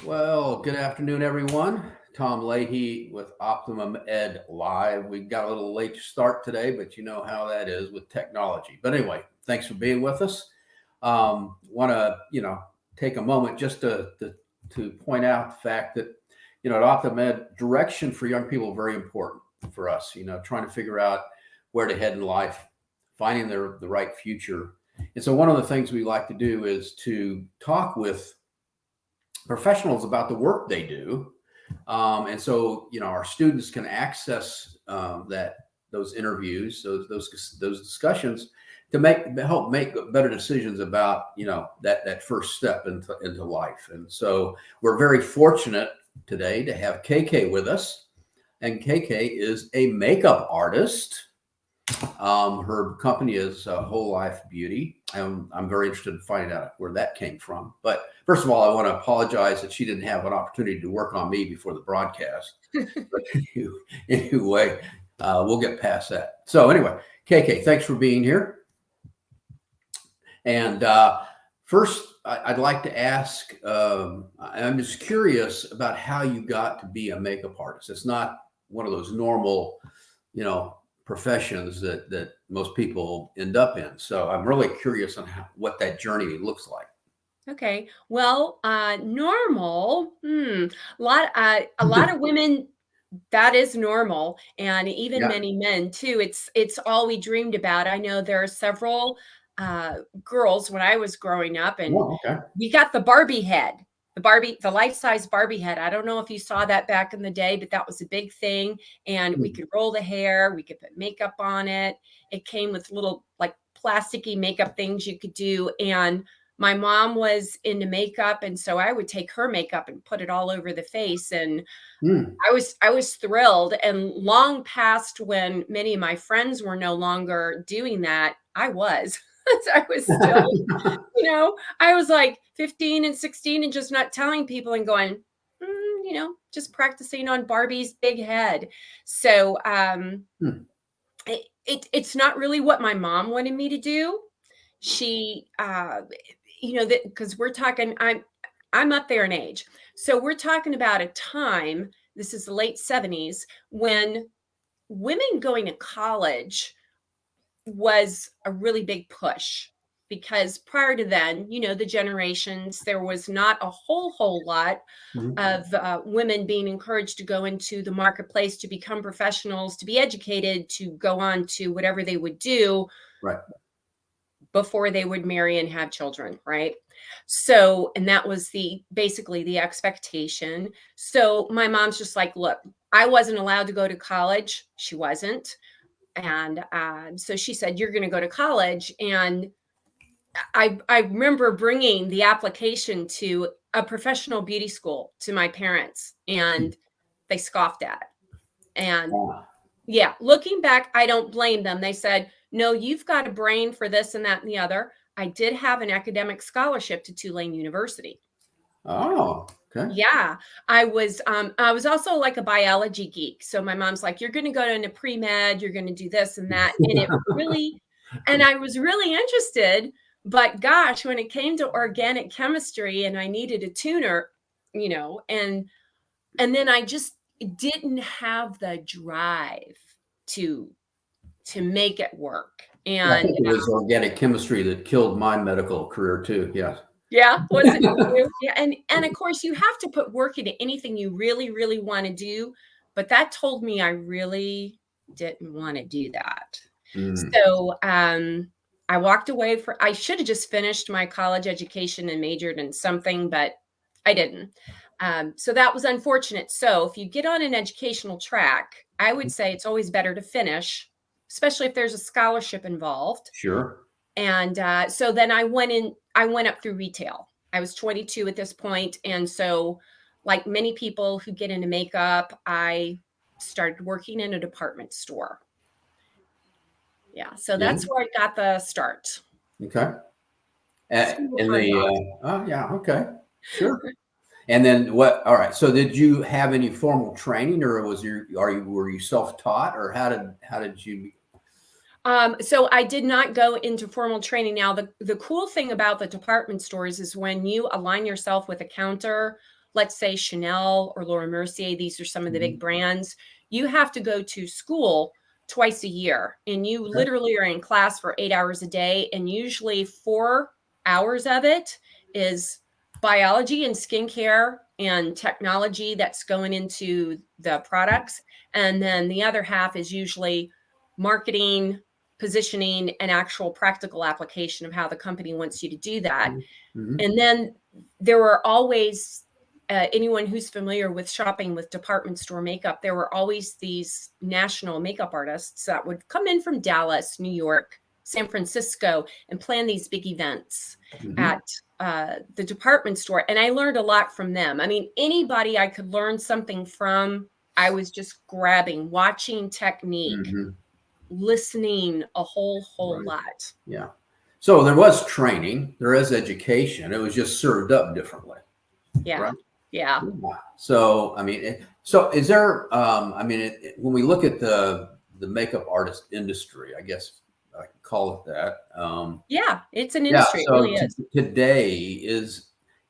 Well, good afternoon, everyone. Tom Leahy with Optimum Ed Live. We got a little late start today, but you know how that is with technology. But anyway, thanks for being with us. Want to, take a moment just to point out the fact that, at Optimum Ed, direction for young people is very important for us. Trying to figure out where to head in life, finding the right future. And so one of the things we like to do is to talk with professionals about the work they do. And so, our students can access those interviews, those discussions to help make better decisions about, that first step into life. And so we're very fortunate today to have KK with us. And KK is a makeup artist. Her company is Whole Life Beauty. I'm very interested in finding out where that came from. But first of all, I want to apologize that she didn't have an opportunity to work on me before the broadcast. But anyway, we'll get past that. So anyway, KK, thanks for being here. And first, I'd like to ask, I'm just curious about how you got to be a makeup artist. It's not one of those normal, professions that most people end up in. So I'm really curious on what that journey looks like. Okay. Well, normal. A lot of women, that is normal, and even many men too. It's all we dreamed about. I know there are several girls when I was growing up, and we got the Barbie head. The life-size Barbie head. I don't know if you saw that back in the day, but that was a big thing. And we could roll the hair, we could put makeup on it. It came with little like plasticky makeup things you could do. And my mom was into makeup, and so I would take her makeup and put it all over the face. And I was thrilled. And long past when many of my friends were no longer doing that, I was. I was still, I was like 15 and 16 and just not telling people and going, just practicing on Barbie's big head. So it's not really what my mom wanted me to do. She, because we're talking, I'm up there in age. So we're talking about a time, this is the late 70s, when women going to college was a really big push, because prior to then, the generations, there was not a whole lot of women being encouraged to go into the marketplace, to become professionals, to be educated, to go on to whatever they would do before they would marry and have children, right? So, and that was basically the expectation. So my mom's just like, look, I wasn't allowed to go to college. She wasn't. And so she said, you're going to go to college. And I remember bringing the application to a professional beauty school to my parents, and they scoffed at it. And looking back, I don't blame them. They said, no, you've got a brain for this and that and the other. I did have an academic scholarship to Tulane University. Oh, okay. Yeah, I was also like a biology geek. So my mom's like, you're going to go into pre-med, you're going to do this and that. And it really, and I was really interested, but gosh, when it came to organic chemistry and I needed a tuner, and then I just didn't have the drive to make it work. And I think it was organic chemistry that killed my medical career too. Yes. Yeah, was it? Yeah, and of course you have to put work into anything you really, really want to do, but that told me I really didn't want to do that. So I walked away. I should have just finished my college education and majored in something, but I didn't. So that was unfortunate. So if you get on an educational track, I would say it's always better to finish, especially if there's a scholarship involved. Sure. And so then I went up through retail. I was 22 at this point. And so like many people who get into makeup, I started working in a department store. Yeah. So that's where I got the start. Okay. Okay. Sure. And then what? All right. So did you have any formal training, or were you self-taught, or how did you? So I did not go into formal training. Now, the cool thing about the department stores is when you align yourself with a counter, let's say Chanel or Laura Mercier, these are some of the big brands, you have to go to school twice a year. And you Okay. literally are in class for 8 hours a day. And usually 4 hours of it is biology and skincare and technology that's going into the products. And then the other half is usually marketing, positioning, and actual practical application of how the company wants you to do that. Mm-hmm. And then there were always, anyone who's familiar with shopping with department store makeup, there were always these national makeup artists that would come in from Dallas, New York, San Francisco, and plan these big events at the department store. And I learned a lot from them. I mean, anybody I could learn something from, I was just grabbing, watching technique, listening a whole Right. lot. Yeah. So there was training, there is education. It was just served up differently, Yeah. right? Yeah. Yeah. So, I mean, so is there, I mean, when we look at the makeup artist industry, I guess I can call it that. Yeah. It's an Yeah. industry. It So really is. today is,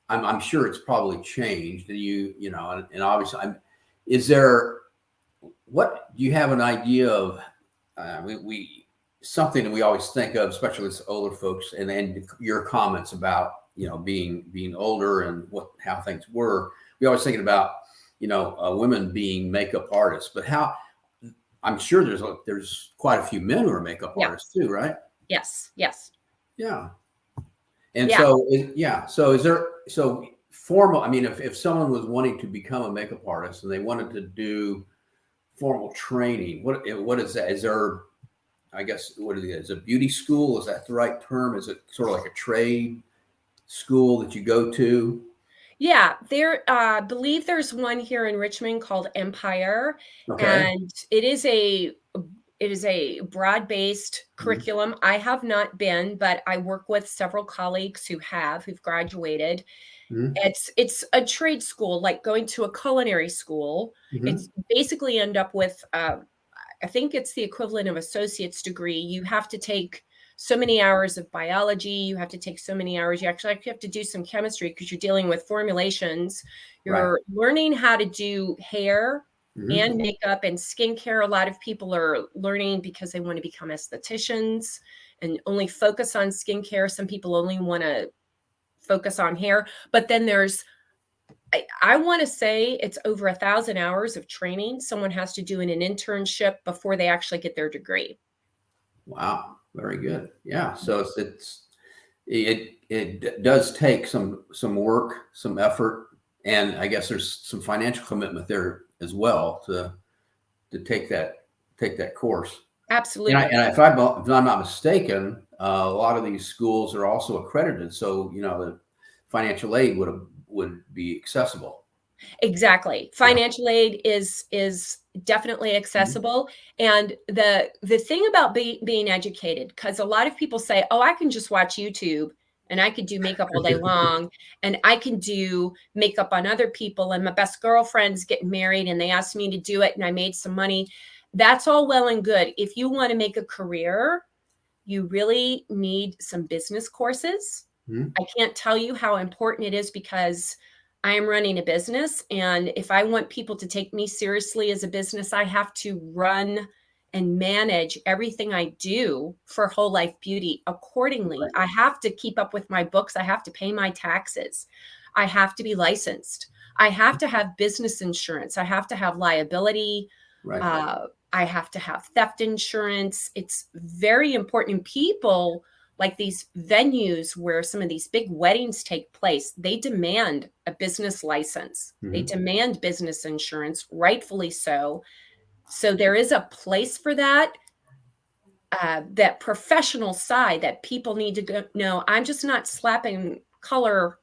I'm sure it's probably changed. And and obviously, is there, what do you have an idea of? We something that we always think of, especially as older folks, and then your comments about being older and how things were. We always thinking about women being makeup artists, but how I'm sure there's quite a few men who are makeup Yeah. artists too, right? Yes. Yes. Yeah. And Yeah. so is there formal? I mean, if someone was wanting to become a makeup artist and they wanted to do formal training, what is that? Is there, I guess, is it beauty school? Is that the right term? Is it sort of like a trade school that you go to? Yeah, there, believe there's one here in Richmond called Empire, Okay. and it is a broad-based Mhm. curriculum. I have not been, but I work with several colleagues who've graduated. Mhm. It's a trade school, like going to a culinary school. Mhm. It's basically end up with, I think it's the equivalent of associate's degree. You have to take so many hours of biology. You have to take so many hours. You actually have to do some chemistry because you're dealing with formulations. Right. You're learning how to do hair Mhm. and makeup and skincare. A lot of people are learning because they want to become estheticians and only focus on skincare. Some people only want to focus on hair. But then there's, I want to say it's over 1,000 hours of training someone has to do in an internship before they actually get their degree. Wow. Very good. Yeah. So it does take some work, some effort, and I guess there's some financial commitment there as well to take that course. Absolutely. And if I'm not mistaken, a lot of these schools are also accredited, so the financial aid would be accessible. Exactly. Yeah. Financial aid is definitely Mhm. accessible. And the thing about being educated, because a lot of people say, "Oh, I can just watch YouTube and I could do makeup all day long, and I can do makeup on other people, and my best girlfriend's getting married and they asked me to do it and I made some money." That's all well and good. If you want to make a career, you really need some business courses. Mhm. I can't tell you how important it is because I am running a business. And if I want people to take me seriously as a business, I have to run and manage everything I do for Whole Life Beauty accordingly. Right. I have to keep up with my books. I have to pay my taxes. I have to be licensed. I have to have business insurance. I have to have liability. Right. I have to have theft insurance. It's very important. And people, like these venues where some of these big weddings take place, they demand a business license. They Mhm. demand business insurance, rightfully so. So there is a place for that. That professional side that people need to go. No, I'm just not slapping color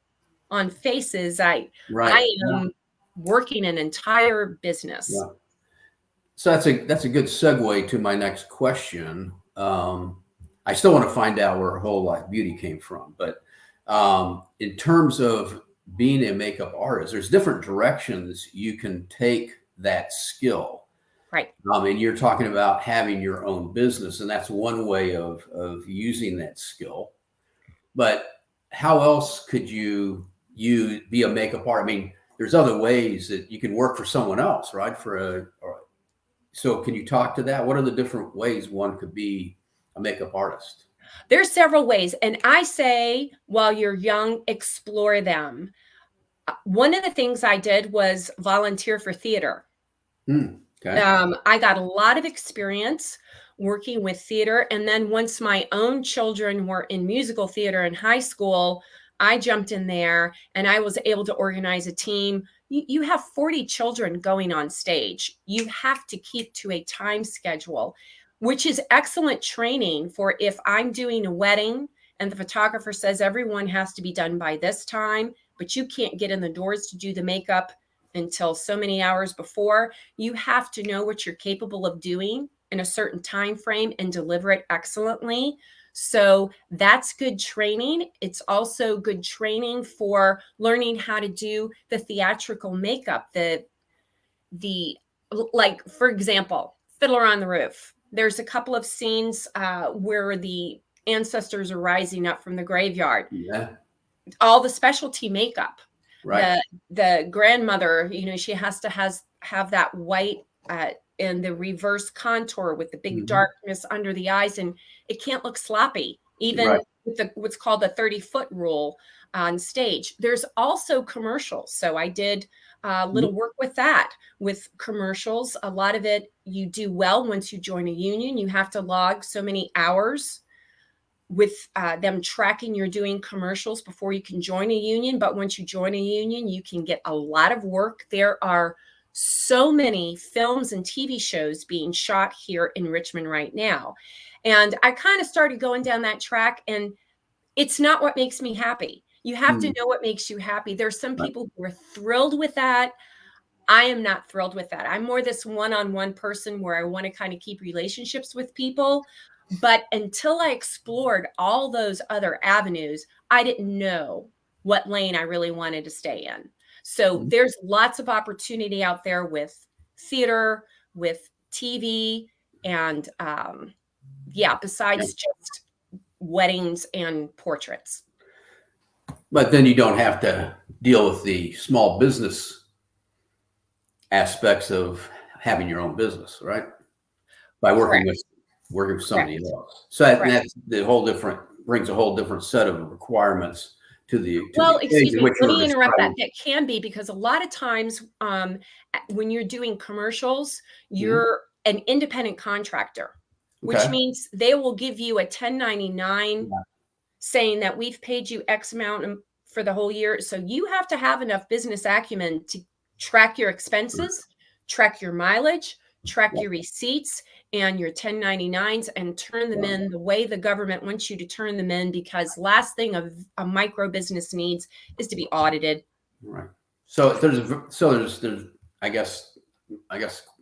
on faces. Right. I Yeah. am working an entire business. Yeah. So that's a good segue to my next question. I still want to find out where Whole Life Beauty came from, but in terms of being a makeup artist, there's different directions you can take that skill. Right. And you're talking about having your own business, and that's one way of using that skill. But how else could you be a makeup artist? I mean, there's other ways that you can work for someone else, right? So can you talk to that? What are the different ways one could be a makeup artist? There's several ways. And I say, while you're young, explore them. One of the things I did was volunteer for theater. Okay. I got a lot of experience working with theater. And then once my own children were in musical theater in high school, I jumped in there and I was able to organize a team. You have 40 children going on stage. You have to keep to a time schedule, which is excellent training for if I'm doing a wedding and the photographer says everyone has to be done by this time, but you can't get in the doors to do the makeup until so many hours before. You have to know what you're capable of doing in a certain time frame and deliver it excellently. So that's good training. It's also good training for learning how to do the theatrical makeup, the like, for example, Fiddler on the Roof. There's a couple of scenes where the ancestors are rising up from the graveyard. Yeah. All the specialty makeup. Right. The grandmother, she has to have that white and the reverse contour with the big darkness under the eyes, and it can't look sloppy, even with what's called the 30-foot rule on stage. There's also commercials. So I did a little work with that, with commercials. A lot of it you do well once you join a union. You have to log so many hours with them tracking you're doing commercials before you can join a union. But once you join a union, you can get a lot of work. There are so many films and TV shows being shot here in Richmond right now. And I kind of started going down that track, and it's not what makes me happy. You have to know what makes you happy. There's some people who are thrilled with that. I am not thrilled with that. I'm more this one-on-one person where I want to kind of keep relationships with people. But until I explored all those other avenues, I didn't know what lane I really wanted to stay in. So there's lots of opportunity out there with theater, with TV, and besides just weddings and portraits. But then you don't have to deal with the small business aspects of having your own business, right? By working with somebody else. So that's the whole different, brings a whole different set of requirements to the excuse me, let me interrupt that. That can be, because a lot of times when you're doing commercials, you're an independent contractor, which means they will give you a 1099 saying that we've paid you X amount for the whole year. So you have to have enough business acumen to track your expenses, track your mileage, track your receipts and your 1099s, and turn them in the way the government wants you to turn them in, because last thing a micro business needs is to be audited. Right. So there's I guess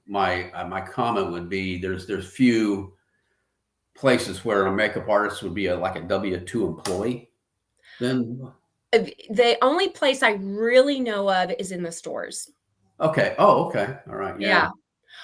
my comment would be there's few places where a makeup artist would be like a W-2 employee. Then the only place I really know of is in the stores. Okay. Oh, okay. All right. Yeah.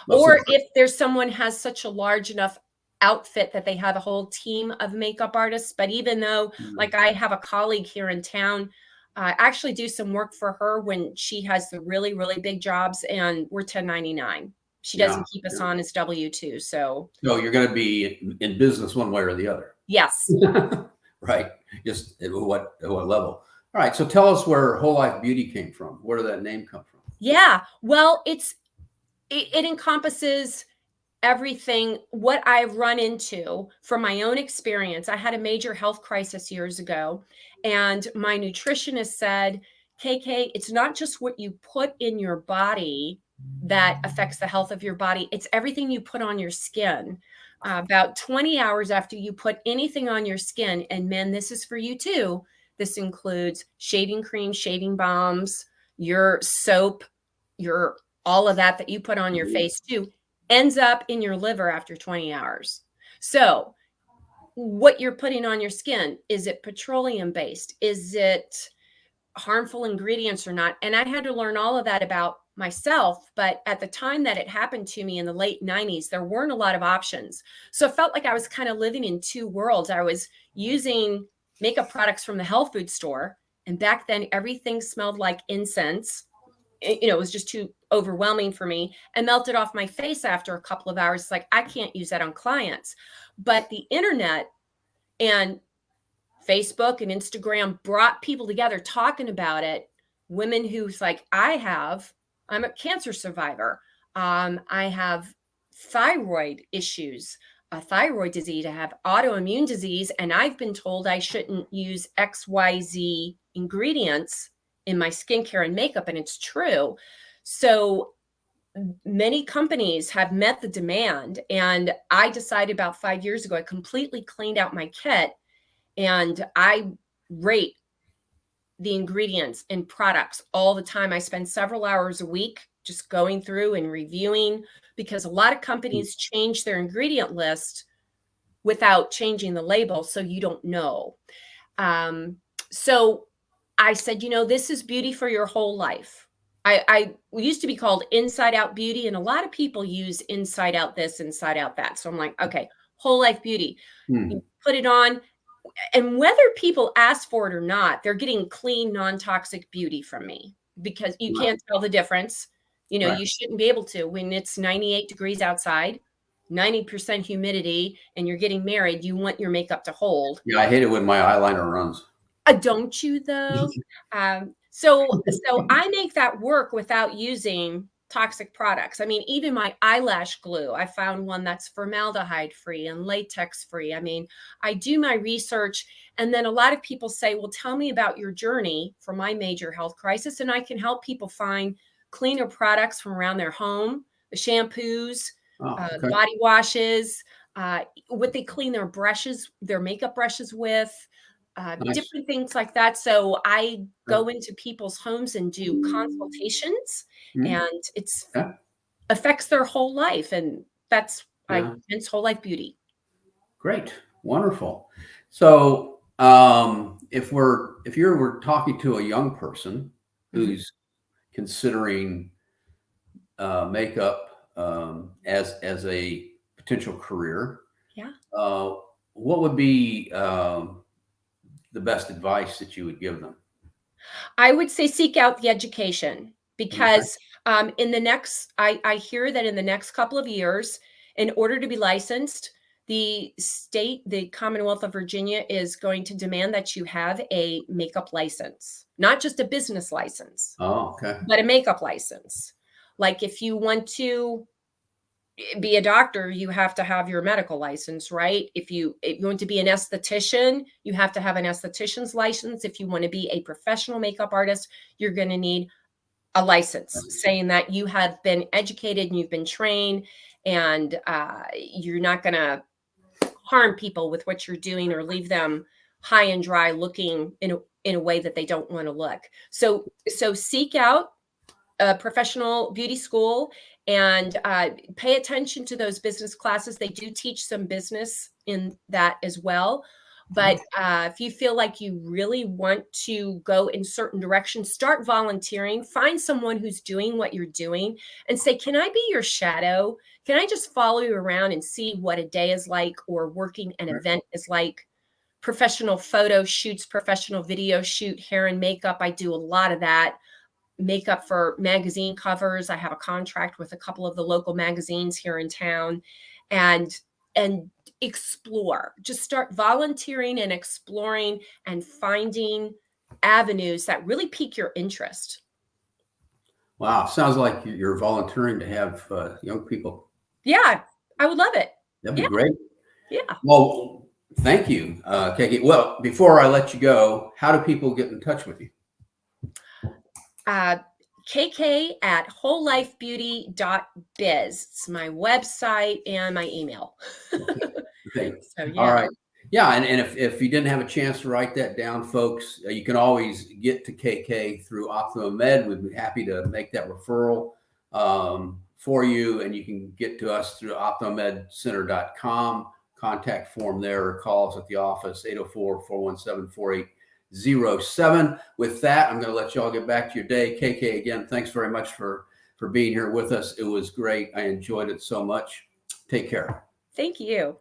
Or if there's someone has such a large enough outfit that they have a whole team of makeup artists. But even though, like, I have a colleague here in town, I actually do some work for her when she has the really, really big jobs, and we're 1099. She doesn't keep us on as W-2. So you're going to be in business one way or the other. Yes. Right. Just at what level? All right. So tell us where Whole Life Beauty came from. Where did that name come from? Yeah. Well, it encompasses everything. What I've run into from my own experience. I had a major health crisis years ago, and my nutritionist said, KK, it's not just what you put in your body that affects the health of your body. It's everything you put on your skin. About 20 hours after you put anything on your skin, and men, this is for you too. This includes shaving cream, shaving balms, your soap, your all of that you put on your face too, ends up in your liver after 20 hours. So what you're putting on your skin, is it petroleum based? Is it harmful ingredients or not? And I had to learn all of that about myself, but at the time that it happened to me in the late 90s, there weren't a lot of options. So it felt like I was kind of living in two worlds. I was using makeup products from the health food store, and back then everything smelled like incense. It was just too overwhelming for me and melted off my face after a couple of hours. It's like, I can't use that on clients. But the internet and Facebook and Instagram brought people together talking about it. Women who's like, I'm a cancer survivor. I have thyroid issues, a thyroid disease. I have autoimmune disease, and I've been told I shouldn't use XYZ ingredients in my skincare and makeup, and it's true. So many companies have met the demand, and I decided about 5 years ago, I completely cleaned out my kit, and I rate the ingredients and products all the time. I spend several hours a week just going through and reviewing, because a lot of companies change their ingredient list without changing the label, so you don't know. So I said, this is beauty for your whole life. I used to be called Inside Out Beauty, and a lot of people use inside out this, inside out that. So I'm like, okay, whole life beauty. You put it on, and whether people ask for it or not, they're getting clean, non-toxic beauty from me, because you can't tell the difference. You shouldn't be able to when it's 98 degrees outside, 90% humidity, and you're getting married. You want your makeup to hold. Yeah, I hate it when my eyeliner runs. Don't you though? So I make that work without using toxic products. I mean, even my eyelash glue, I found one that's formaldehyde free and latex free. I mean, I do my research, and then a lot of people say, well, tell me about your journey for my major health crisis. And I can help people find cleaner products from around their home, the shampoos, body washes, what they clean their brushes, their makeup brushes with. Different things like that. So I go into people's homes and do consultations, and it's affects their whole life. And that's hence whole life beauty. Great. Wonderful. So if you're talking to a young person who's considering makeup as a potential career, what would be the best advice that you would give them? I would say seek out the education, because in the next, I hear that in the next couple of years, in order to be licensed, the Commonwealth of Virginia is going to demand that you have a makeup license, not just a business license, but a makeup license. Like if you want to be a doctor, you have to have your medical license, right? If you want to be an esthetician, you have to have an esthetician's license. If you want to be a professional makeup artist, you're going to need a license saying that you have been educated and you've been trained, and you're not going to harm people with what you're doing or leave them high and dry looking in a way that they don't want to look. So seek out a professional beauty school and pay attention to those business classes. They do teach some business in that as well. But if you feel like you really want to go in certain directions, start volunteering. Find someone who's doing what you're doing and say, can I be your shadow? Can I just follow you around and see what a day is like, or working an event is like? Professional photo shoots, professional video shoot, hair and makeup. I do a lot of that. Makeup for magazine covers. I have a contract with a couple of the local magazines here in town, and explore. Just start volunteering and exploring and finding avenues that really pique your interest. Wow, sounds like you're volunteering to have young people. Yeah, I would love it. That'd be great. Yeah. Well, thank you, KK. Well, before I let you go, how do people get in touch with you? KK at wholelifebeauty.biz. It's my website and my email. Okay. So, yeah. All right. Yeah. And if you didn't have a chance to write that down, folks, you can always get to KK through Optimum Med. We'd be happy to make that referral for you. And you can get to us through OptimumMedCenter.com. Contact form there, or call us at the office, 804-417-4807. With that, I'm going to let you all get back to your day. KK, again, thanks very much for for being here with us. It was great. I enjoyed it so much. Take care. Thank you.